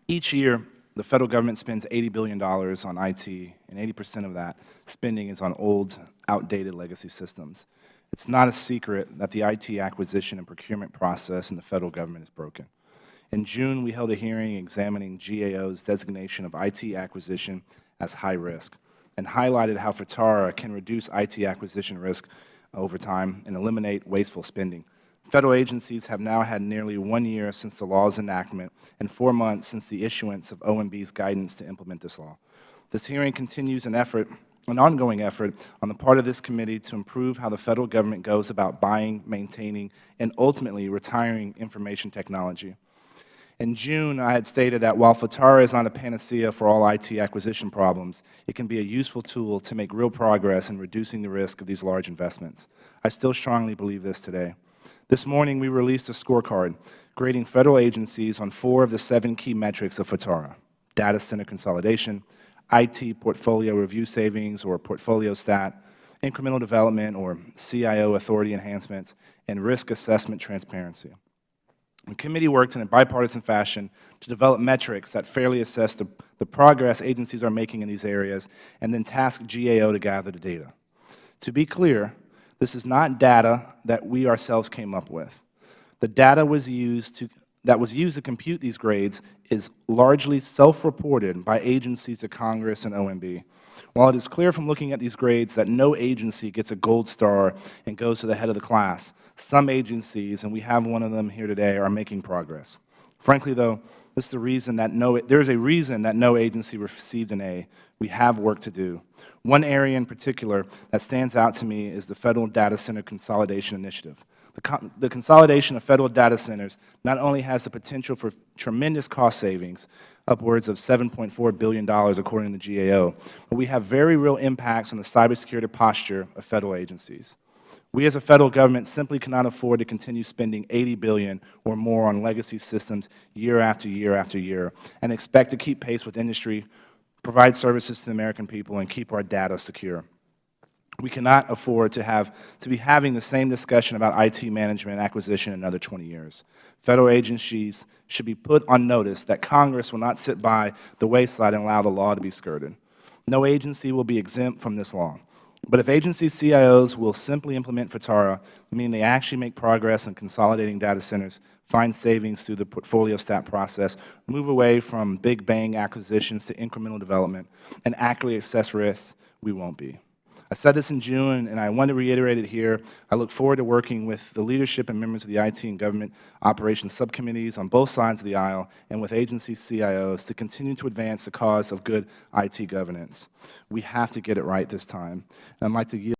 Each year, the federal government spends $80 billion on IT, and 80% of that spending is on old, outdated legacy systems. It's not a secret that the IT acquisition and procurement process in the federal government is broken. In June, we held a hearing examining GAO's designation of IT acquisition as high risk and highlighted how FITARA can reduce IT acquisition risk over time and eliminate wasteful spending. Federal agencies have now had nearly 1 year since the law's enactment and 4 months since the issuance of OMB's guidance to implement this law. This hearing continues an ongoing effort on the part of this committee to improve how the federal government goes about buying, maintaining, and ultimately retiring information technology. In June, I had stated that while FITARA is not a panacea for all IT acquisition problems, it can be a useful tool to make real progress in reducing the risk of these large investments. I still strongly believe this today. This morning, we released a scorecard grading federal agencies on 4 of the 7 key metrics of FITARA: data center consolidation, IT portfolio review savings or portfolio stat, incremental development or CIO authority enhancements, and risk assessment transparency. The committee worked in a bipartisan fashion to develop metrics that fairly assess the progress agencies are making in these areas and then task GAO to gather the data. To be clear, this is not data that we ourselves came up with. The data that was used to compute these grades is largely self-reported by agencies to Congress and OMB. While it is clear from looking at these grades that no agency gets a gold star and goes to the head of the class, some agencies, and we have one of them here today, are making progress. Frankly, though, there is a reason that no agency received an A. We have work to do. One area in particular that stands out to me is the Federal Data Center Consolidation Initiative. The consolidation of federal data centers not only has the potential for tremendous cost savings, upwards of $7.4 billion according to the GAO, but we have very real impacts on the cybersecurity posture of federal agencies. We as a federal government simply cannot afford to continue spending $80 billion or more on legacy systems year after year after year and expect to keep pace with industry, provide services to the American people, and keep our data secure. We cannot afford to be having the same discussion about IT management and acquisition in another 20 years. Federal agencies should be put on notice that Congress will not sit by the wayside and allow the law to be skirted. No agency will be exempt from this law. But if agency CIOs will simply implement FITARA, meaning they actually make progress in consolidating data centers, find savings through the portfolio stat process, move away from big bang acquisitions to incremental development, and accurately assess risks, we won't be. I said this in June, and I want to reiterate it here. I look forward to working with the leadership and members of the IT and government operations subcommittees on both sides of the aisle and with agency CIOs to continue to advance the cause of good IT governance. We have to get it right this time. And I'd like to